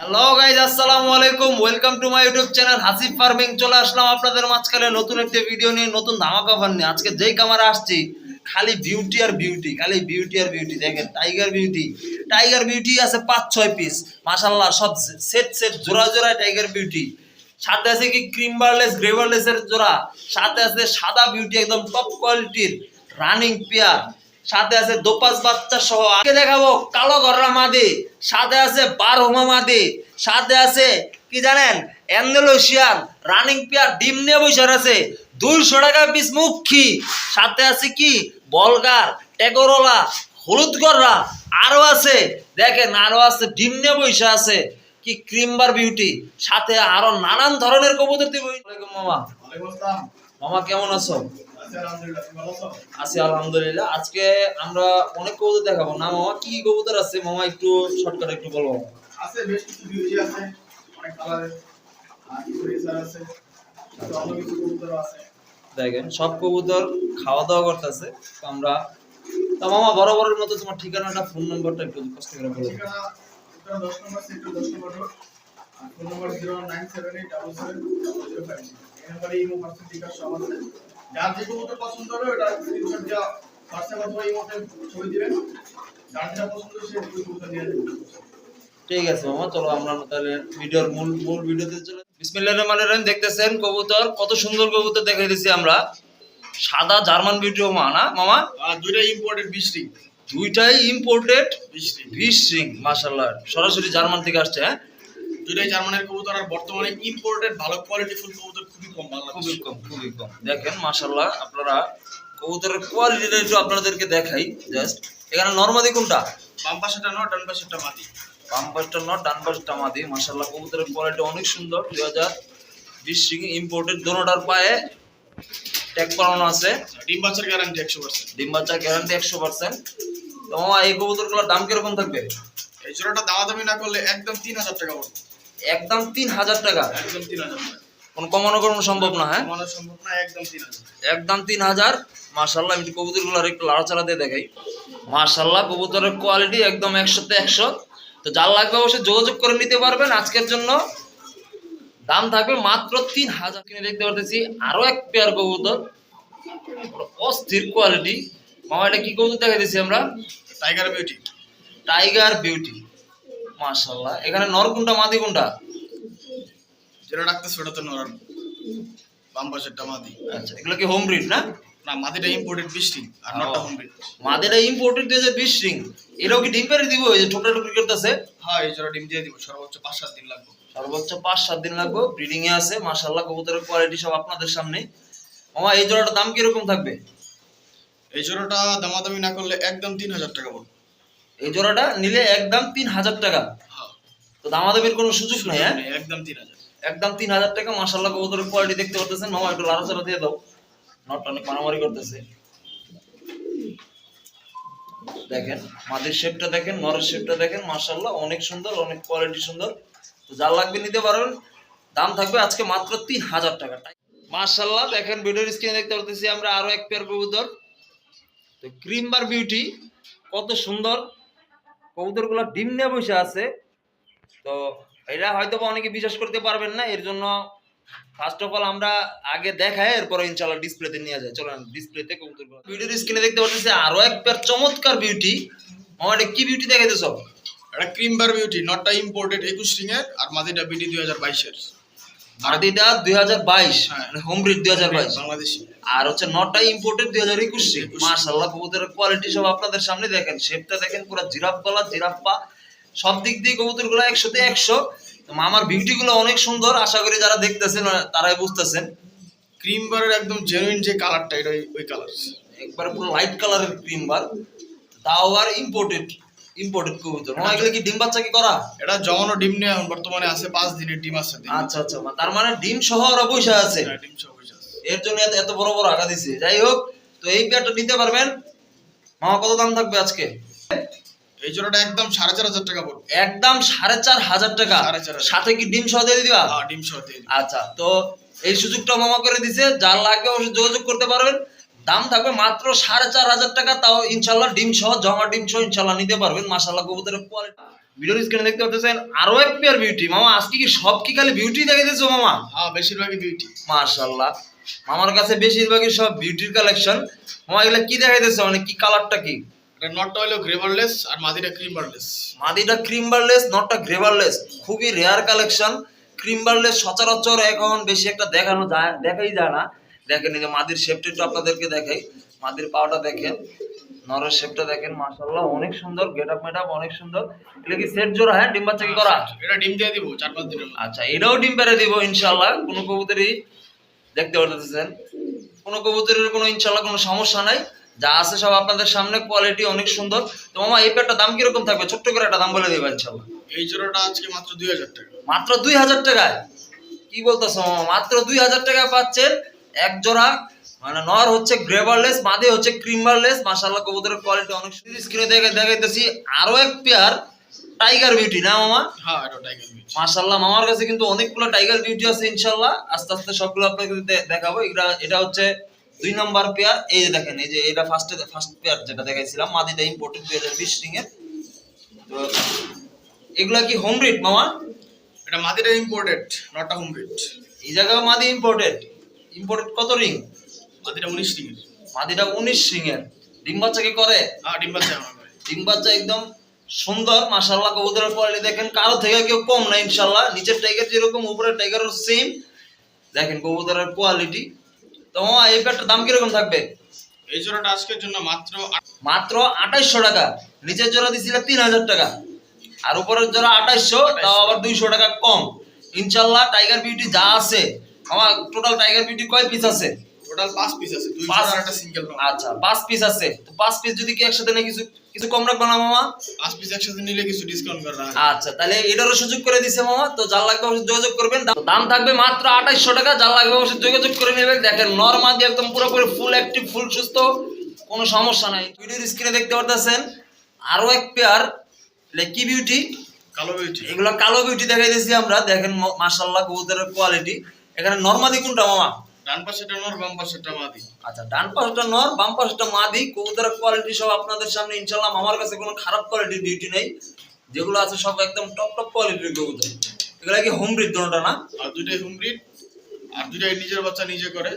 Hello guys, আসসালামু আলাইকুম। Welcome to my YouTube channel Hasib farming. চলে আসলাম আপনাদের মাঝখানে নতুন একটি ভিডিও নিয়ে, নতুন ধামাকা অফার নিয়ে। আজকে যেই কামারে আসছি খালি বিউটি আর বিউটি, খালি বিউটি আর বিউটি। দেখেন টাইগার বিউটি আছে 5-6 পিস মাশাআল্লাহ, সব সেট সেট জোড়া জোড়া টাইগার বিউটি। সাথে আছে কি ক্রিম বারলেস গ্রেভারলেস এর জোড়া, সাথে আছে সাদা বিউটি একদম টপ কোয়ালিটির রানিং পেয়ার, সাথে আছে দোপাস বাচ্চা সহ। আগে দেখাবো কালো গররা মাদি, সাথে আছে বারহমা মাদি, সাথে আছে কি জানেন অ্যান্ডালুসিয়ান রানিং পেয়ার ডিম নিয়ে বৈশার আছে 200 টাকা পিস মুখী। সাথে আছে কি বলগার টেগরোলা হলুদ গররা, আরো আছে দেখেন, আরো আছে ডিম নিয়ে বৈশা আছে কি ক্রিমবার বিউটি, সাথে আরো নানান ধরনের কবুতর দিব। ওয়ালাইকুম মামা। মামা কেমন আছো? আছি আলহামদুলিল্লাহ। আজকে আমরা অনেক কবুতর দেখাবো না মামা, কি কি কবুতর আছে মামা একটু শর্টকাট একটু বলো। আছে বেশ কিছু বিউটি আছে, অনেক কালারের, আর কিছু রেসার আছে, কিছু অন্য কিছু কবুতর আছে। দেখেন সব কবুতর খাওয়া দাওয়া করতেছে। তো আমরা তা মামা বরাবরের মতো তোমার ঠিকানাটা ফোন নাম্বারটা একটু কষ্ট করে বলো। ঠিকানা 10 নম্বর সেক্টর 10 নম্বর রোড, আর ফোন নাম্বার 09787005005। এই নম্বরে ইমো হোয়াটসঅ্যাপ বিকাশ সব আছে। যার যে কবুতর পছন্দ হবে ওটা স্ক্রিনশট দিয়ে হোয়াটসঅ্যাপ অথবা ইমোতে ছবি দিবেন, যার যেটা পছন্দ সে ওই কবুতর নিয়ে যাবে। ঠিক আছে মামা, চলো আমরা তাহলে ভিডিওর মূল ভিডিওতে চলে। বিসমিল্লাহির রহমানির রহিম। দেখতেছেন কবুতর কত সুন্দর কবুতর দেখাই দিছি আমরা। সাদা জার্মান বিউটি মা না মামা, আর দুইটা ইম্পোর্টেড 20 রিং, দুইটাই ইম্পোর্টেড 20 রিং, 20 রিং মাশাআল্লাহ, সরাসরি জার্মান থেকে আসছে। হ্যাঁ দুইটাই জার্মানের কবুতর। আর বর্তমানে ইম্পোর্টেড ভালো কোয়ালিটি ফুল কবুতর খুবই কম, খুবই কম। দেখেন মাশাআল্লাহ, আপনারা কবুতরের কোয়ালিটিটা একটু আপনাদেরকে দেখাই জাস্ট। এখানে নরমাদি কোনটা? বাম পাশেটা নট, ডান পাশেটা মাদি। বাম পাশটা নট, ডান পাশটা মাদি। মাশাআল্লাহ কবুতরের কোয়ালিটি অনেক সুন্দর। 2020 রিং ইম্পোর্টেড, দোনোটার পায়ে ট্যাগ করানো আছে। ডিম বাচ্চার গ্যারান্টি 100%। ডিম বাচ্চা গ্যারান্টি 100%। তো মামা এই কবুতরগুলোর দাম কিরকম থাকবে? এই জোড়াটা দামাদামি না করলে একদম 3000 টাকা পড়বে। একদম 3000 টাকা, একদম 3000 টাকা, কোনো কমানো সম্ভব না। হ্যাঁ কমানো সম্ভব না, একদম 3000। একদম 3000। মাশাআল্লাহ আমি কবুতরগুলোর একটু লাড়াচাড়া দিয়ে দেখাই। মাশাআল্লাহ কবুতরের কোয়ালিটি একদম 100তে 100। তো যার লাগবে অবশ্যই যোগাযোগ করে নিতে পারবেন। আজকের জন্য দাম থাকবে মাত্র 3000। কিনে দেখতে পারতেছি আরো এক পেয়ার কবুতর, অস্থির কোয়ালিটি। মামা এটা কি কবুতর দেখাই দিচ্ছি আমরা? Tiger beauty. টাইগার বিউটি মাশাআল্লাহ। এখানে নর কোনটা মাদি কোনটা? যেটা রাখতেছে ওটা তো নর, বাম পাশেরটা মাদি। আচ্ছা এগুলো কি হোম ব্রিড না? না, মাদিটা ইম্পোর্টেড 20 রিং আর নটটা হোম ব্রিড। মাদিটা ইম্পোর্টেড 2020 রিং। এটাও কি ডিম পেড়ে দিব? এই যে ঠোকরা টুকরি করতেছে। হ্যাঁ, এই জোড়া ডিম দিয়ে দিব, সর্বোচ্চ 5-7 দিন লাগবে। সর্বোচ্চ 5-7 দিন লাগবে। ব্রিডিং এ আছে মাশাআল্লাহ। কবুতরের কোয়ালিটি সব আপনাদের সামনে। মামা এই জোড়াটার দাম কিরকম থাকবে? এই জোড়াটা দামাদামি না করলে একদম 3000 টাকা পড়বে। এই জোড়াটা নিলে একদম 3000 টাকা। হ্যাঁ, তো দামাদামির কোনো সুযোগ নাই। হ্যাঁ একদম 3000। একদম 3000 টাকা। মাশাআল্লাহ কবুতরের কোয়ালিটি দেখতে পাচ্ছেন। মামা একটু লাড়াচাড়া দিয়ে দাও, নটটা অনেক মারামারি করতেছে। দেখেন মাদির শেপটা দেখেন, নরের শেপটা দেখেন, মাশাআল্লাহ অনেক সুন্দর, অনেক কোয়ালিটি সুন্দর। তো যার লাগবে নিতে পারবেন। দাম থাকবে আজকে মাত্র 3000 টাকা। মাশাআল্লাহ দেখেন ভিডিওর স্ক্রিনে দেখতে পাচ্ছি আমরা আরো এক পেয়ার কবুতর। তো ক্রিমবার বিউটি কত সুন্দর কবুতরগুলো ডিম নিয়ে বসে আছে। তো এটা হয়তো অনেকে বিশ্বাস করতে পারবেন না, এর জন্য ফার্স্ট অফ অল আমরা আগে দেখাই, এরপরে ইনশাআল্লাহ ডিসপ্লেতে নিয়ে যায়। চলেন ডিসপ্লেতে কবুতরগুলো। ভিডিওর স্ক্রিনে দেখতে পাচ্ছি আরো এক পেয়ার চমৎকার বিউটি। আমার এটা কি বিউটি দেখাইতেছ? এটা ক্রিমবার বিউটি, নটটা ইম্পোর্টেড 21 রিং এর, আর মাদিটা বিডি 2022 এর। মাদিটা 2022 হ্যাঁ, মানে হোম ব্রিড 2022, বাংলাদেশি। আর হচ্ছে নটটা ইম্পোর্টেড 2021 রিং। মাশাআল্লাহ কবুতরের কোয়ালিটি সব আপনাদের সামনে দেখেন। শেপটা দেখেন পুরো জিরাফ গলা, জিরাফ পা, সব দিক দিয়ে কবুতরগুলো 100তে 100। আমার বিউটি গুলো অনেক সুন্দর। আশা করি যারা দেখতেছেন তারাই বুঝতেছেন। ক্রিমবারের একদম জেনুইন যে কালারটা, এটা ওই কালার, একবার পুরো লাইট কালারের ক্রিম বার, তাও আর ইম্পোর্টেড কবুতর। মনে হয় কি ডিম বাচ্চা কি করা? এটা জমানো ডিম নিয়ে বর্তমানে আছে 5 দিনের ডিম আছে। আচ্ছা আচ্ছা, তার মানে ডিম সহ ওরা বসে আছে। হ্যাঁ, ডিম সহ বসে আছে। এর জন্য এত বড় বড় আগা দিছে। যাই হোক, তো এই পেয়ারটা নিতে পারবেন। মামা কত দাম থাকবে আজকে? এই জোড়াটা একদম 4500 টাকা পড়বে। একদম 4500 টাকা। 4500। সাথে কি ডিম সহ দিয়ে দিবা? হ্যাঁ, ডিম সহ দিয়ে দিই। আচ্ছা, তো এই সুযোগটা মামা করে দিছে। যার লাগবে অবশ্যই যোগাযোগ করতে পারবেন। দাম থাকবে মাত্র 4,500 টাকা, তাও ইনশাল্লাহ ডিম সহ, জমা ডিম সহ ইনশাল্লাহ নিতে পারবেন। মাশাআল্লাহ কবুতরের কোয়ালিটি ভিডিওর স্ক্রিনে দেখতে পাচ্ছেন। আরো এক পেয়ার বিউটি মামা, আজকে কি সব কি খালি বিউটি দেখাইতেছো মামা? হ্যাঁ, বেশিরভাগই বিউটি। মাশাআল্লাহ, মামার কাছে বেশিরভাগই সব বিউটির কালেকশন। মামা এগুলা কি দেখাইতেছো, মানে কি কালারটা কি? এটা নটটা হলো গ্রেভারলেস আর মাদিটা ক্রিমবারলেস। মাদিটা ক্রিমবারলেস, নটটা গ্রেভারলেস, খুবই রেয়ার কালেকশন। ক্রিমবারলেস সচরাচর এখন বেশি একটা দেখাই যায় না। দেখেন এই যে মাদির শেপটা একটু আপনাদেরকে দেখাই, মাদির পাওয়াটা দেখেন, নরের শেপটা দেখেন, মাশাআল্লাহ অনেক সুন্দর, গেটআপ মেটআপ অনেক সুন্দর। এটা কি সেট জোড়া? হ্যাঁ, ডিম বাচ্চা কি করা? এটা ডিম দিয়ে দিব 4-5 দিনের মধ্যে। আচ্ছা, এটাও ডিম পেড়ে দিব ইনশাআল্লাহ। কোনো কবুতরই দেখতে পারতেছেন, কোনো কবুতরের কোনো ইনশাআল্লাহ কোনো সমস্যা নাই, যা আছে সব আপনাদের সামনে, কোয়ালিটি অনেক সুন্দর। তো মামা এই পেয়ারটার দাম কিরকম থাকবে? ছোট্ট করে একটা দাম বলে দেবা ইনশাআল্লাহ। এই জোড়াটা আজকে মাত্র 2000 টাকা। মাত্র 2000 টাকায়? কি বলতেছো মামা, মাত্র 2000 টাকা পাচ্ছেন এক জোড়া, মানে নর হচ্ছে গ্রেভারলেস, মাদি হচ্ছে ক্রিমবারলেস। মাশাআল্লাহ কবুতরের কোয়ালিটি অনেক সুন্দর। স্ক্রিনে দেখাইতেছি আরো এক পেয়ার টাইগার বিউটি, না মামা? হ্যাঁ, এটা টাইগার বিউটি। মাশাআল্লাহ মামার কাছে কিন্তু অনেকগুলো টাইগার বিউটি আছে ইনশাআল্লাহ, আস্তে আস্তে সবগুলো আপনাকে দেখাবো। এটা হচ্ছে 2 নাম্বার পেয়ার। এই যে দেখেন, এই যে এটা ফার্স্ট পেয়ার যেটা দেখাইছিলাম, মাদিটা ইম্পোর্টেড 2020 রিং এর। তো এগুলা কি হোম ব্রিড মামা? এটা মাদিটা ইম্পোর্টেড, নটটা হোম ব্রিড। এই জায়গায় মাদি ইম্পোর্টেড। ইম্পোর্টেড কত রিং? মাদিটা 19 রিং এর। মাদিটা 19 রিং এর। ডিম বাচ্চা কি করে? হ্যাঁ, ডিম বাচ্চা আমরা করে। ডিম বাচ্চা একদম সুন্দর। মাশাআল্লাহ কবুতরের কোয়ালিটি দেখেন, কারো থেকে কেউ কম না ইনশাআল্লাহ। নিচের টাইগার যেরকম, উপরের টাইগারও সেম। দেখেন কবুতরের কোয়ালিটি। তো মামা এই পেয়ারটার দাম কিরকম থাকবে? এই জোড়াটা আজকের জন্য মাত্র মাত্র 2800 টাকা। নিচের জোড়া দিছিল 3000 টাকা, আর উপরের জোড়া 2800, তাও আবার 200 টাকা কম ইনশাআল্লাহ। টাইগার বিউটি যা আছে আমার, টোটাল টাইগার বিউটি কয় পিস আছে? টোটাল 5 পিস আছে, 2 পাঁচ? জোড়া আর একটা সিঙ্গেল রং। আচ্ছা, 5 পিস আছে। তো 5 পিস যদি কি একসাথে নেই, কিছু কিছু কম রাখবো না মামা? 5 পিস একসাথে নিলে কিছু ডিসকাউন্ট করা হবে। আচ্ছা, তাহলে এটারও সুযোগ করে দিছে মামা। তো যার লাগবে অবশ্যই যোগাযোগ করবেন। দাম থাকবে মাত্র 2800 টাকা, যার লাগবে অবশ্যই যোগাযোগ করে নেবেন। দেখেন নরমাদি একদম পুরোপুরি ফুল অ্যাক্টিভ, ফুল সুস্থ, কোনো সমস্যা নাই। ভিডিওর স্ক্রিনে দেখতে পারতেছেন আরো এক পেয়ার কি বিউটি, কালো বিউটি। এগুলো কালো বিউটি দেখাইতেছি আমরা। দেখেন মাশাআল্লাহ কবুতরের কোয়ালিটি। এখানে নরমাদি কোনটা মামা? ডান পাশেটা নর, বাম পাশেটা মাদি। আচ্ছা, ডান পাশটা নর, বাম পাশটা মাদি। কবুতরের কোয়ালিটি সব আপনাদের সামনে ইনশাআল্লাহ। আমার কাছে কোনো খারাপ কোয়ালিটির বিউটি নেই, যেগুলো আছে সব একদম টপ টপ কোয়ালিটির কবুতর। এগুলা কি হোম ব্রিড দুটোটা না? আর দুইটাই হোম ব্রিড, আর দুইটাই নিজের বাচ্চা নিজে করে।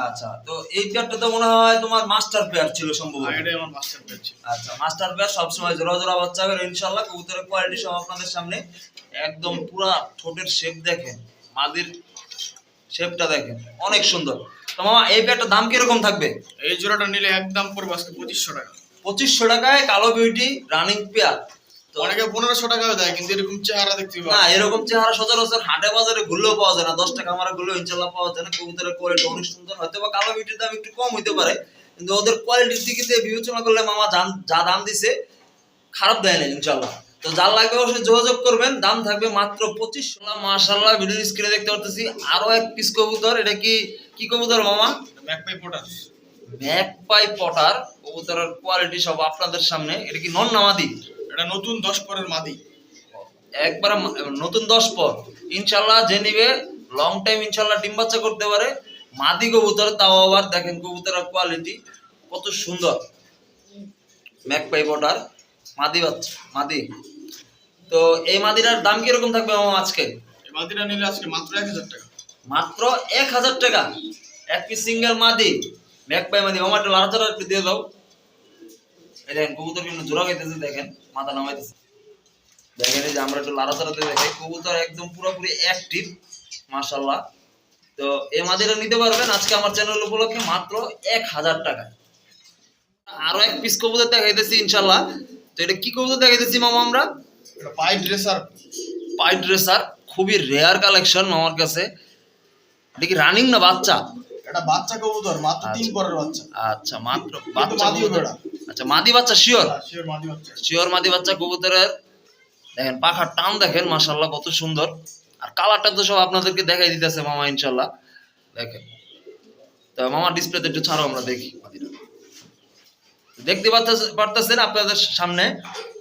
আচ্ছা, তো এই পেয়ারটা তো মনে হয় তোমার মাস্টার পেয়ার ছিল সম্ভবত। আর এটাই আমার মাস্টার পেয়ার ছিল। আচ্ছা, মাস্টার পেয়ার সবসময় জোড়া জোড়া বাচ্চা করে ইনশাআল্লাহ। কবুতরের কোয়ালিটি সব আপনাদের সামনে, একদম পুরা ঠোঁটের শেপ দেখেন, মাদির শেপটা দেখেন, অনেক সুন্দর। তো মামা এই পেয়ারটার দাম কিরকম থাকবে? এই জোড়াটা নিলে একদম পড়বে আজকে 2500 টাকা। 2500 টাকায় কালো বিউটি রানিং পেয়ার। তো অনেকে 1500 টাকাও দেয়, কিন্তু এরকম চেহারা দেখতে না, পাবে এরকম চেহারা সচরাচর হাটে বাজারে ঘুরলেও পাওয়া যায় না। 10 টাকা আমার ঘুরলেও ইনশাআল্লাহ পাওয়া যায় না। কবুতরের কোয়ালিটি অনেক সুন্দর। হয়তো বা কালো বিউটির দাম একটু কম হইতে পারে, কিন্তু ওদের কোয়ালিটির দিকে দিয়ে বিবেচনা করলে মামা যা দাম দিছে খারাপ দেয় না ইনশাআল্লাহ। তো যার লাগবে অবশ্যই যোগাযোগ করবেন। দাম থাকবে মাত্র 2500। মাশাআল্লাহ ভিডিওর স্ক্রিনে দেখতে পারতেছি আরো এক পিস কবুতর। এটা কি কবুতর মামা? Magpie potter. Magpie Potter. কবুতরের কোয়ালিটি সব আপনাদের সামনে। এটা কি নর না মাদি? এটা নতুন 10 পরের মাদি। একবারে নতুন 10 পর। ইনশাআল্লাহ যে নিবে লং টাইম ইনশাআল্লাহ ডিম বাচ্চা করতে পারে। মাদি কবুতর, তাও আবার দেখেন কবুতরের কোয়ালিটি কত সুন্দর। ম্যাকপাই পটার মাদি বাচ্চা, মাদি। তো এই মাদিটার দাম কিরকম থাকবে মামা আজকে? এই মাদিটা নিলে আজকে মাত্র 1000 টাকা। মাত্র 1000 টাকা, এক পিস সিঙ্গেল মাদি ম্যাকপাই মাদি। মামা একটু লাড়াচাড়া একটু দিয়ে দাও। এই দেখেন কবুতর কিন্তু জোড়া খাইতেছে, দেখেন মাথা নামাইতেছে। দেখেন এই যে আমরা একটু লাড়াচাড়াতে দেখে, কবুতর একদম পুরোপুরি অ্যাক্টিভ মাশাআল্লাহ। তো এই মাদিটা নিতে পারবেন আজকে আমার চ্যানেল উপলক্ষে মাত্র 1000 টাকা। আরো এক পিস কবুতর দেখাইতেছি ইনশাআল্লাহ। তো এটা কি কবুতর দেখাইতেছি মামা আমরা? এটা পাই ড্রেসার। পাইট রেসার, খুবই রেয়ার কালেকশন আমার কাছে। এটা কি রানিং না বাচ্চা? এটা বাচ্চা কবুতর, মাত্র 3 পরের বাচ্চা। আচ্ছা, মাত্র বাচ্চা মাদিও কবুতর। বেড়া। আচ্ছা, মাদি বাচ্চা শিওর? শিওর মাদি বাচ্চা। শিওর মাদি বাচ্চা কবুতরের। দেখেন পাখার টান দেখেন মাশাআল্লাহ কত সুন্দর। আর কালারটা তো সব আপনাদেরকে দেখাই দিতেছে মামা ইনশাআল্লাহ। দেখেন তো মামা ডিসপ্লেতে একটু ছাড়ো, আমরা দেখি মাদিটা। দেখতে পারতেছেন আপনাদের সামনে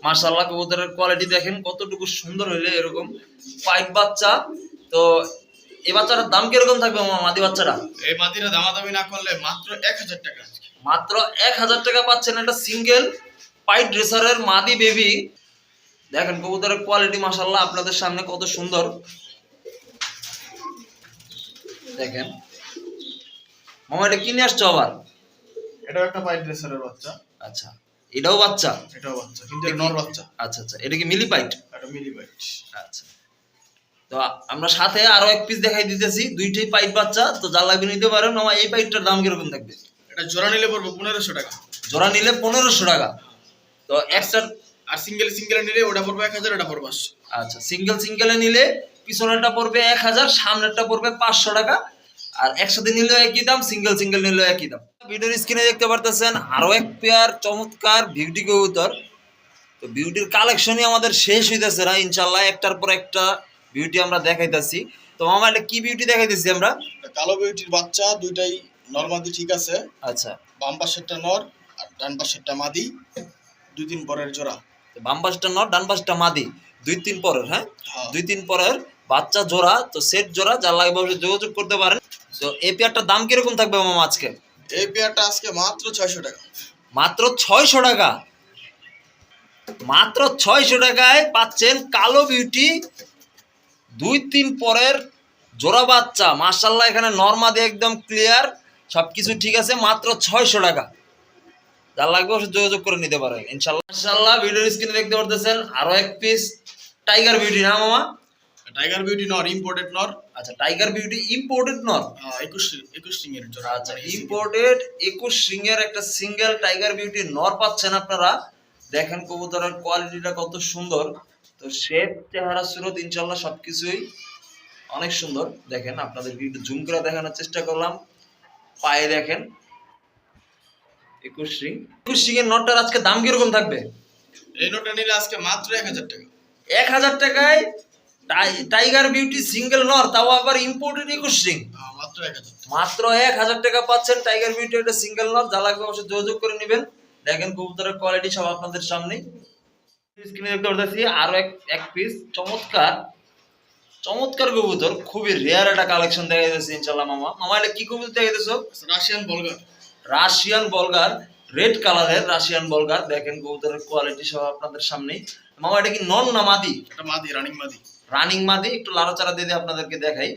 মাশাআল্লাহ কবুতরের কোয়ালিটি দেখেন কতটুকু সুন্দর হইলে এরকম পাইট বাচ্চা। তো এই বাচ্চাটার দাম কিরকম থাকবে মামা, মাদি বাচ্চাটা? এই মাদিটা দামাদামি না করলে মাত্র 1000 টাকা আজকে। মাত্র 1000 টাকা পাচ্ছেন একটা সিঙ্গেল পাইট ড্রেসারের মাদি বেবি। দেখেন কবুতরের কোয়ালিটি মাশাআল্লাহ আপনাদের সামনে কত সুন্দর। দেখেন মামা এটা কিনে আসছো আবার? এটাও একটা পাইট ড্রেসারের বাচ্চা। আচ্ছা এটাও বাচ্চা? এটাও বাচ্চা, কিন্তু এটা নর বাচ্চা। আচ্ছা আচ্ছা, এটা কি মিলি পাইট? এটা মিলি পাইট। আচ্ছা, তো আমরা সাথে আরো এক পিস দেখাই দিতেছি, দুইটাই পাইট বাচ্চা। তো যা লাগবে নিতে পারেন মামা। এই পাইটটার দাম কিরকম থাকবে? এটা জোড়া নিলে পড়বে 1500 টাকা। জোড়া নিলে 1500 টাকা। তো একটা আর সিঙ্গেল নিলে ওটা পড়বে 1000, এটা পড়বে 500। আচ্ছা, সিঙ্গেলে নিলে পিছনেরটা পড়বে 1000, সামনেরটা পড়বে 500 টাকা। আর একসাথে নিলেও একই দাম, সিঙ্গেল নিলেও একই দাম। ভিডিওর স্ক্রিনে দেখতে পারতেছেন আরো এক পেয়ার চমৎকার বিউটি কবুতর। তো বিউটির কালেকশনই আমাদের শেষ হইতেছে না, ইনশাল্লাহ একটার পর একটা বিউটি আমরা দেখাইতেছি। তো মামা এটা কি বিউটি দেখাইতেছি আমরা? কালো বিউটির বাচ্চা, দুইটাই নর মাদি ঠিক আছে। আচ্ছা, বাম পাশেরটা নর আর ডান পাশেরটা মাদি, 2-3 পরের জোড়া। বাম পাশটা নর, ডান পাশটা মাদি, 2-3 পরের। হ্যাঁ, হ্যাঁ। 2-3 পরের বাচ্চা জোড়া। তো সেট জোড়া, যার লাগবে অবশ্যই যোগাযোগ করতে পারেন। তো এই পেয়ারটার দাম কিরকম থাকবে মামা আজকে? এই পেয়ারটা আজকে মাত্র 600 টাকা। মাত্র 600 টাকা। মাত্র 600 টাকায় পাচ্ছেন কালো বিউটি 2-3 পরের জোড়া বাচ্চা। মাশাআল্লাহ এখানে নরমাদি একদম ক্লিয়ার, সবকিছু ঠিক আছে। মাত্র 600 টাকা। যার লাগবে অবশ্যই যোগাযোগ করে নিতে পারেন ইনশাআল্লাহ। মাশাআল্লাহ ভিডিওর স্ক্রিনে দেখতে পারতেছেন আরো এক পিস টাইগার বিউটি। না মামা? টাইগার বিউটি নর, ইম্পোর্টেড নর। আচ্ছা, টাইগার বিউটি ইম্পোর্টেড নর। 21 রিং এর জোড়া। আচ্ছা, ইম্পোর্টেড 21 রিং এর একটা সিঙ্গেল টাইগার বিউটি নর পাচ্ছেন আপনারা। দেখেন কবুতরের কোয়ালিটিটা কত সুন্দর। তো শেপ, চেহারা, সুরত ইনশাআল্লাহ সবকিছুই অনেক সুন্দর। দেখেন আপনাদেরকে একটু জুম করে দেখানোর চেষ্টা করলাম। পায়ে দেখেন 21 রিং এর নটটার আজকে দাম কিরকম থাকবে? এই নটটা নিলে আজকে মাত্র 1000 টাকা। 1000 টাকায় টাইগার বিউটি সিঙ্গেল নর, তাও আবার ইম্পোর্টেড 21 রিং। মাত্র 1000। মাত্র 1000 টাকা পাচ্ছেন টাইগার বিউটি একটা সিঙ্গেল নর। যা লাগবে অবশ্যই যোগাযোগ করে নেবেন। দেখেন কবুতরের কোয়ালিটি সব আপনাদের সামনেই স্ক্রিনে দেখতে পাচ্ছি আরো এক পিস চমৎকার কবুতর। খুবই রেয়ার একটা কালেকশন দেখা যাচ্ছে ইনশাআল্লাহ। মামা এটা কি কবুতর দেখা যাচ্ছে? রাশিয়ান বলগার, রেড কালারের রাশিয়ান বলগার। দেখেন কবুতরের কোয়ালিটি সব আপনাদের সামনেই। মামা এটা কি নন না মাদি? এটা মাদি, রানিং মাদি। রানিং মাদি। একটু লাড়াচাড়া দিয়ে আপনাদেরকে দেখাই।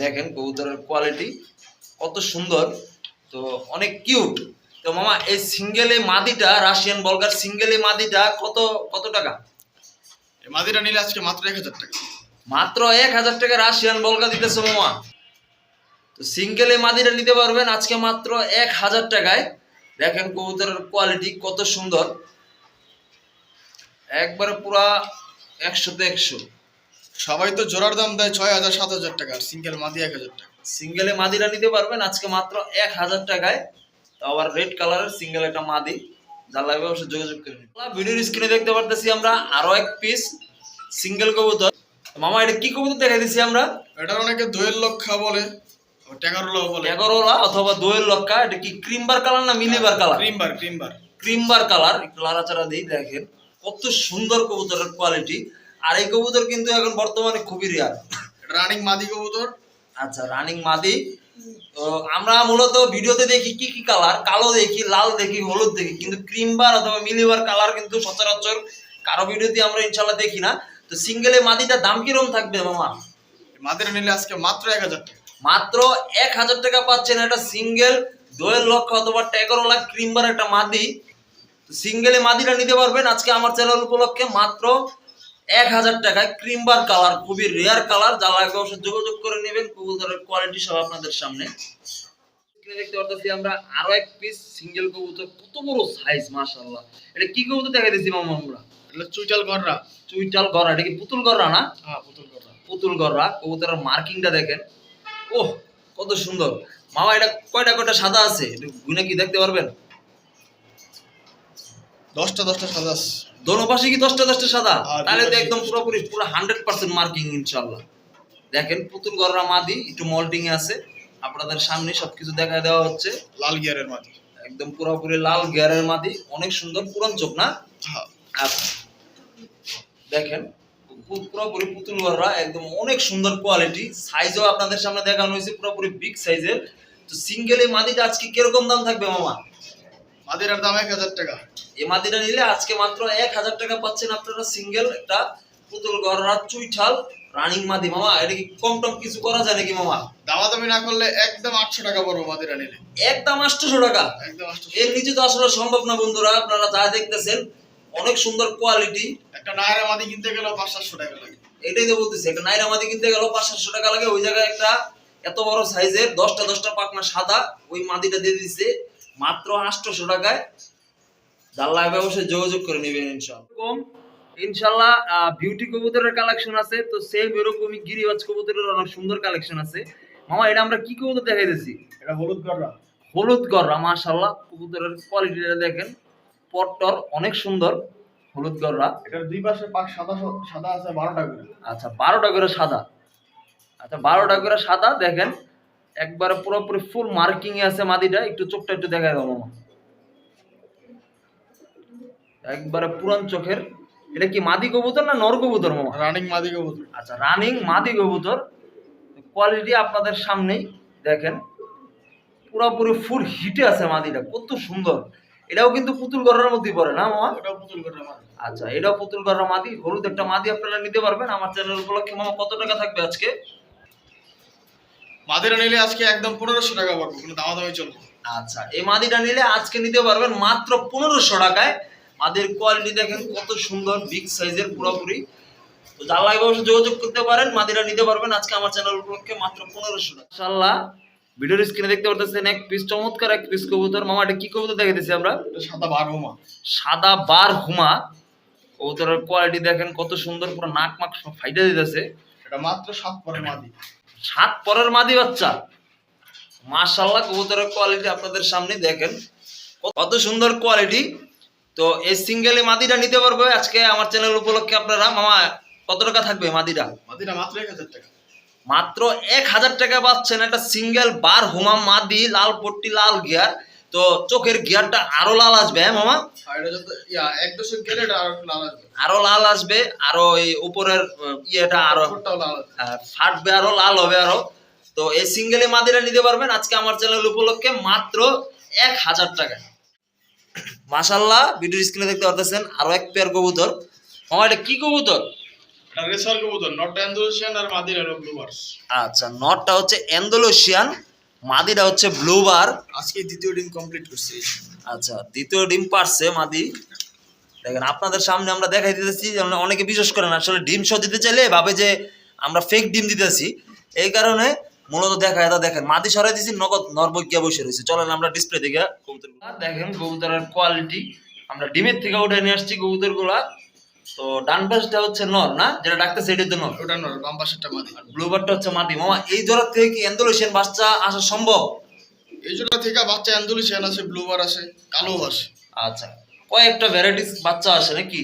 দেখেন কবুতরের কোয়ালিটি কত সুন্দর, তো অনেক কিউট। তো মামা এই সিঙ্গেল এই মাদিটা, রাশিয়ান বলগার সিঙ্গেল এই মাদিটা কত টাকা? এই মাদিটা নিলে আজকে মাত্র 1000 টাকা। মাত্র 1000 টাকা রাশিয়ান বলগা দিতেছে মামা। তো সিঙ্গেল এই মাদিটা নিতে পারবেন আজকে মাত্র 1000 টাকায়। দেখেন কবুতরের কোয়ালিটি কত সুন্দর, একবারে পুরা 100-তে 100। সবাই তো জোড়ার দাম দেয় 6000-7000 টাকা, আর সিঙ্গেল মাদি 1000 টাকা। সিঙ্গেলে মাদিটা নিতে পারবেন আজকে মাত্র 1000 টাকায়। তো আবার রেড কালারের সিঙ্গেল একটা মাদি। যার লাগবে অবশ্যই যোগাযোগ করে নিন। ভিডিওর স্ক্রিনে দেখতে পারতেছি আমরা আরো এক পিস সিঙ্গেল কবুতর। মামা এটা কি কবুতর দেখাই দিছি আমরা? এটা অনেকে দোয়েল লক্ষা বলে, ট্যাগারোলা বলে। ট্যাগরওয়ালা অথবা দোয়েল লক্কা। এটা কি ক্রিমবার কালার না মিলিবার কালার? ক্রিমবার কালার। একটু লাড়াচাড়া দিই। দেখেন কত সুন্দর কবুতরের কোয়ালিটি। আর এই কবুতর কিন্তু এখন বর্তমানে খুবই রেয়ার। রানিং মাদি কবুতর। আচ্ছা, রানিং মাদি। তো আমরা মূলত ভিডিওতে দেখি কি কালার, কালো দেখি, লাল দেখি, হলুদ দেখি, কিন্তু ক্রিমবার অথবা মিলিবার কালার কিন্তু সচরাচর কারো ভিডিওতে আমরা ইনশাল্লাহ দেখি না। তো সিঙ্গেলে মাদিটার দাম কিরকম থাকবে মামা? মাদিটা নিলে আজকে মাত্র 1000 টাকা। মাত্র 1000 টাকা পাচ্ছেন একটা সিঙ্গেল দোয়েল লক্ষ্য অথবা ট্যাগরওয়ালা ক্রিমবার একটা মাদি। সিঙ্গেলে মাদিটা নিতে পারবেন আজকে আমার চ্যানেল উপলক্ষে মাত্র 1000 টাকায়। ক্রিমবার কালার, খুবই রেয়ার কালার। যা লাগবে অবশ্যই যোগাযোগ করে নেবেন। কবুতরের কোয়ালিটি সব আপনাদের সামনে দেখতে পারতেছি আমরা আরো এক পিস সিঙ্গেল কবুতর। কত বড় সাইজ মাশাআল্লাহ। এটা কি কবুতর দেখা দিছি মামা আমরা? এটা চুইটাল গররা। এটা কি পুতুল গররা না? হ্যাঁ, পুতুল গররা। কবুতরের মার্কিংটা দেখেন, ওহ কত সুন্দর। মামা এটা কয়টা সাদা আছে একটু গুনে কি দেখতে পারবেন? 10টা সাদা আছে। দোনো পাশে কি 10টা সাদা? হ্যাঁ, তাহলে তো একদম পুরোপুরি 100% মার্কিং ইনশাআল্লাহ। দেখেন পুতুল গররা মাদি, একটু মল্টিং এ আছে। আপনাদের সামনে সবকিছু দেখা দেওয়া হচ্ছে। লাল গিয়ারের মাদি, একদম পুরোপুরি লাল গিয়ারের মাদি। অনেক সুন্দর, পুরান চোখ না? হ্যাঁ। আচ্ছা, দেখেন পুরোপুরি পুতুল গররা, একদম অনেক সুন্দর কোয়ালিটি। সাইজও আপনাদের সামনে দেখানো হয়েছে পুরোপুরি বিগ সাইজের। তো সিঙ্গেল এই মাদিটা আজকে কিরকম দাম থাকবে মামা? মাদিরার দাম 1000 টাকা। এই মাদিটা নিলে আজকে মাত্র 1000 টাকা পাচ্ছেন আপনারা সিঙ্গেল একটা পুতুল গড়রা চুইঠাল রানিং মাদি। মামা এটা কি কম টম কিছু করা যায় নাকি মামা? দামাদামি না করলে একদম 800 টাকা পড়বে মাদিরা নিলে। একদম 800 টাকা? একদম 800। এর নিচে তো আসলে সম্ভব না বন্ধুরা, আপনারা যা দেখতেছেন অনেক সুন্দর কোয়ালিটি। একটা নায়রা মাদি কিনতে গেলে 500-700 টাকা লাগে। এটাই তো বলতেছি, একটা নাইরা মাদি কিনতে গেল 500-700 টাকা লাগে। ওই জায়গায় একটা এত বড় সাইজের 10টা পাখনা সাদা ওই মাদিটা দিয়ে দিচ্ছে মাত্র 800 টাকায়। যার লাগবে অবশ্যই যোগাযোগ করে নেবেন ইনশাআল্লাহ। ইনশাআল্লাহ বিউটি কবুতরের কালেকশন আছে, তো সেম এরকমই গিরিবাজ কবুতরের অনেক সুন্দর কালেকশন আছে। মামা এটা আমরা কি কবুতর দেখাইতেছি? এটা হলুদ গররা। হলুদ গররা, মাশাআল্লাহ কবুতরের কোয়ালিটিটা দেখেন, পট্টর অনেক সুন্দর হলুদ গররা। এটার দুই পাশে পাখ সাদা সাদা আছে 12টা করে। আচ্ছা 12টা করে সাদা। আচ্ছা 12টা করে সাদা দেখেন, একবারে পুরোপুরি ফুল মার্কিং এ আছে মাদিটা। একটু চোখটা একটু দেখাই দাও মামা, একবারে পুরান চোখের। এটা কি মাদি কবুতর না নর কবুতর মামা? রানিং মাদি কবুতর। আচ্ছা রানিং মাদি কবুতর, কোয়ালিটি আপনাদের সামনেই দেখেন, পুরোপুরি ফুল হিটে আছে মাদিটা, কত সুন্দর। এটাও কিন্তু পুতুল গড়ার মধ্যেই পড়ে না মামা? ওটাও পুতুল গররা মাদি। আচ্ছা এটাও পুতুল গড়া মাদি, হলুদ একটা মাদি আপনারা নিতে পারবেন আমার চ্যানেল উপলক্ষে। মামা কত টাকা থাকবে আজকে? মাদিরা নিলে আজকে একদম 1500 টাকা পড়বে, কোনো দামাদামি চলবে। আচ্ছা এই মাদিটা নিলে আজকে নিতে পারবেন মাত্র 1500 টাকায়। মাদির কোয়ালিটি দেখেন কত সুন্দর, বিগ সাইজের পুরোপুরি। তো যার লাগবে অবশ্যই যোগাযোগ করতে পারেন, মাদিরা নিতে পারবেন আজকে আমার চ্যানেল উপলক্ষে মাত্র 1500 টাকা। ইনশাআল্লাহ ভিডিওর স্ক্রিনে দেখতে পারতেছেন এক পিস চমৎকার এক পিস কবুতর। মামা এটা কি কবুতর দেখাইতেছি আমরা? এটা সাদা বারহুমা। সাদা বার হুমা কবুতরের কোয়ালিটি দেখেন কত সুন্দর, পুরো নাক মাক সব ফাইটা দিতেছে। এটা মাত্র 7 পরের মাদি। 7 পরের মাদি বাচ্চা, মাশাআল্লাহ কবুতরের কোয়ালিটি আপনাদের সামনে দেখেন কত সুন্দর কোয়ালিটি। তো এই সিঙ্গেলে মাদিটা নিতে পারবে আজকে আমার চ্যানেল উপলক্ষে আপনারা। মামা কত টাকা থাকবে মাদিটা? মাদিরা মাত্র 1000 টাকা। মাত্র 1000 টাকা পাচ্ছেন একটা সিঙ্গেল বার হুমা মাদি, লাল পট্টি লাল গিয়ার। তো চোখের গিয়ারটা আরো লাল আসবে হ্যাঁ মামা? আর এটা যত এক দশক গেলে এটা আরো লাল আসবে। আরো লাল আসবে, আরো এই উপরের ইয়েটা আরো ঠোঁটটাও লাল আসবে। ফাটবে, আরো লাল হবে আরো। তো এই সিঙ্গেলে মাদিরা নিতে পারবেন আজকে আমার চ্যানেল উপলক্ষে মাত্র 1000 টাকা। মাশাআল্লাহ ভিডিও স্ক্রিনে দেখতে পারতেছেন আরো এক পেয়ার কবুতর। মামা এটা কি কবুতর? এটা রেসার কবুতর, নটটা ইন্দোনেশিয়ান আর মাদিরা হলো ব্লুবার্স। আচ্ছা নটটা হচ্ছে এন্ডোনেশিয়ান, মাদিটা হচ্ছে ব্লুবার। আজকে দ্বিতীয় ডিম কমপ্লিট করছি। আচ্ছা দ্বিতীয় ডিম পারছে মাদি। দেখেন আপনাদের সামনে আমরা দেখাই দিতেছি, অনেকে বিশ্বাস করেন আসলে ডিম সহ দিতে চাইলে ভাবে যে আমরা ফেক ডিম দিতেছি, এই কারণে মূলত দেখায়। তা দেখেন মাদি সরাই দিয়েছি, নগদ নরবকিয়া বসে রয়েছে। চলেন আমরা ডিসপ্লে থেকে কবুতর দেখেন, কবুতরের কোয়ালিটি আমরা ডিমের থেকে উঠে নিয়ে আসছি কবুতর গুলা। তো ডান পাশটা হচ্ছে নর না, যেটা ডাকতেছে এটাই তো নর। ওটা নর, বাম পাশেরটা মাদি। ব্লুবারটা হচ্ছে মাদি। মামা এই জোড়া থেকে কি এন্ডোনেশিয়ান বাচ্চা আসা সম্ভব? এই জোড়া থেকে বাচ্চা ইন্দোনেশিয়ান আছে, ব্লুবার আছে, কালো আছে। আচ্ছা কয়েকটা ভ্যারাইটিস বাচ্চা আসে নাকি?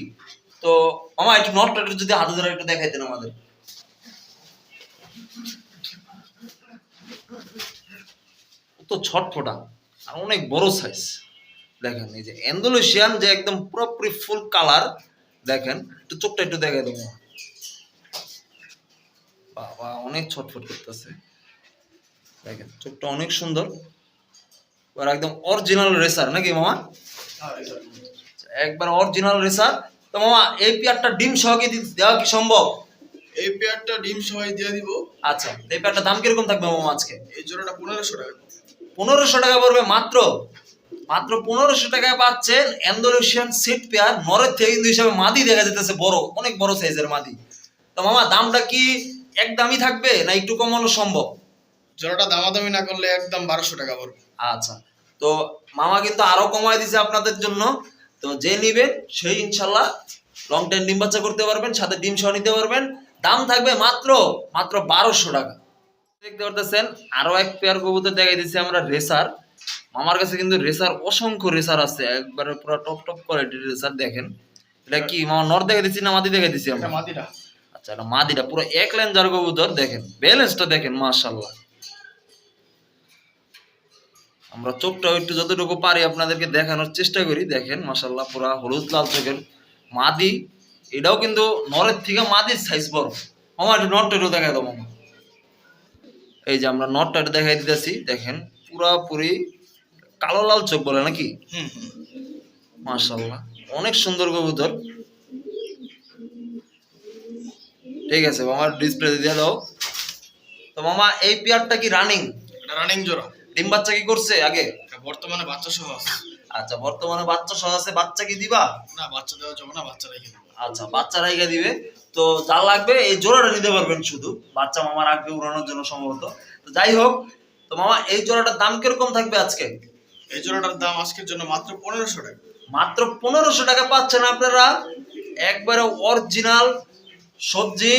তো মামা একটু নটটা একটু যদি হাতে ধরে একটু দেখাইতেন আমাদের। তো ছটফটা আর অনেক বড় সাইজ দেখেন। এই যে ইন্দোনেশিয়ান যে একদম পুরোপুরি ফুল কালার দেখেন, একটু চোখটা একটু দেখাই দেবো। বাবা অনেক ছটফট করতেছে দেখেন, চোখটা অনেক সুন্দর, আর একদম অরিজিনাল রেসার নাকি মামা? একবার অরিজিনাল রেসার। তো মামা এই পেয়ারটা ডিম সহ কি দেওয়া কি সম্ভব? এই পেয়ারটা ডিম সহ দিয়ে দিব। আচ্ছা এই পেয়ারটার দাম কিরকম থাকবে মামা আজকে? এই জোড়াটা 1500 টাকা। 1500 টাকা পড়বে মাত্র। মাত্র 1500 টাকায় পাচ্ছেন ইন্দোনেশিয়ান সেট পেয়ার। নরের থেকে কিন্তু হিসাবে মাদি দেখা যেতেছে বড়, অনেক বড় সাইজের মাদি। তো মামা দামটা কি একদমই থাকবে না একটু কমানো সম্ভব? জোড়াটা দামাদামি না করলে একদম 1200 টাকা পড়বে। আচ্ছা তো মামা কিন্তু আরো কমায় দিছে আপনাদের জন্য। তো যে নিবেন সেই ইনশাল্লাহ লং টাইম ডিম বাচ্চা করতে পারবেন, সাথে ডিম সহ নিতে পারবেন। দাম থাকবে মাত্র 1200 টাকা। দেখতে পারতেছেন আরো এক পেয়ার কবুতর দেখাই দিচ্ছি আমরা রেসার। মামার কাছে কিন্তু রেসার অসংখ্য রেসার আছে, একবারে পুরো টপ টপ কোয়ালিটির রেসার। দেখেন এটা কি মামা নর দেখাই দিচ্ছি না মাদি দেখাই দিচ্ছি আমরা? মাদিরা। আচ্ছা এটা মাদিটা, পুরো এক লাইন যার কবুতর। দেখেন ব্যালেন্সটা দেখেন মাশাআল্লাহ। আমরা চোখটা একটু যতটুকু পারি আপনাদেরকে দেখানোর চেষ্টা করি। দেখেন মাশাআল্লাহ পুরা হলুদ লাল চোখের মাদি। এটাও কিন্তু নরের থেকে মাদির সাইজ বড়। মামা একটু নরটা একটু দেখাই দাও মামা। এই যে আমরা নরটা একটু দেখাই দিতেছি, দেখেন পুরাপুরি কালো লাল চোখ বলে নাকি? হুম। মাশাআল্লাহ, অনেক সুন্দর কবুতর। ঠিক আছে মামা, ডিসপ্লে দিয়ে দাও। তো মামা এই পেয়ারটা কি রানিং? এটা রানিং জোড়া। ডিম বাচ্চা কি করছে আগে? এটা বর্তমানে বাচ্চা সহ আছে। আচ্ছা, বর্তমানে বাচ্চা সহ আছে। বাচ্চা কি দিবা? না, বাচ্চা দেওয়া যাবে না, বাচ্চা রেখে দেবো। আচ্ছা, বাচ্চা রাইগা দিবে। তো যা লাগবে এই জোড়াটা নিতে পারবেন শুধু, বাচ্চা মামা রাখবে উড়ানোর জন্য সম্ভবত। তো যাই হোক, তো মামা এই জোড়াটার দাম কিরকম থাকবে আজকে? এই জোড়াটার দাম আজকের জন্য মাত্র 1500 টাকা। মাত্র 1500 টাকা পাচ্ছেন আপনারা একবারে অরিজিনাল সবজি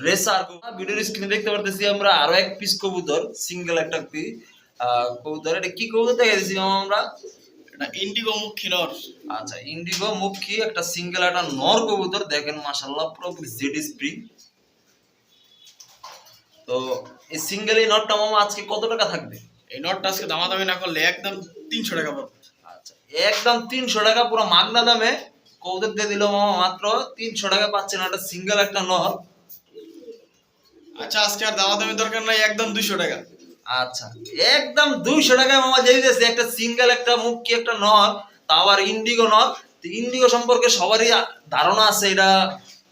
রেসার। ভিডিওর স্ক্রিনে দেখতে পারতেছি আমরা আরো এক পিস কবুতর, সিঙ্গেল একটা পিস কবুতর। এটা কি কবুতর দেখে দিছি মামা আমরা? এটা ইন্ডিগো মুখী নর। আচ্ছা, ইন্ডিগো মুখী একটা সিঙ্গেল একটা নর কবুতর। দেখেন মাশাআল্লাহ, পুরোপুরি জেড স্প্রিং। তো এই সিঙ্গেল এই নটটা মামা আজকে কত টাকা থাকবে? এই নটটা আজকে দামাদামি না করলে একদম 300 টাকা পড়বে। আচ্ছা, একদম 300 টাকা পুরো মাগনা দামে কবুতর দিয়ে দিল মামা। মাত্র 300 টাকা পাচ্ছেন একটা সিঙ্গেল একটা নর। আচ্ছা, আজকে আর দামাদামি দরকার নাই, একদম 200 টাকা। আচ্ছা, একদম 200 টাকায় মামা দিয়ে দিতেছে একটা সিঙ্গেল একটা মুখী একটা নর, তা আবার ইন্ডিগো নর। তো ইন্ডিগো সম্পর্কে সবারই ধারণা আছে, এটা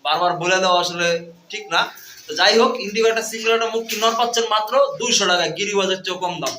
বারবার বলে দেওয়া আসলে ঠিক না। তো যাই হোক, ইন্ডিগো একটা সিঙ্গেল একটা মুখী নর পাচ্ছেন মাত্র 200 টাকায়, গিরিবাজের চেয়েও কম দাম।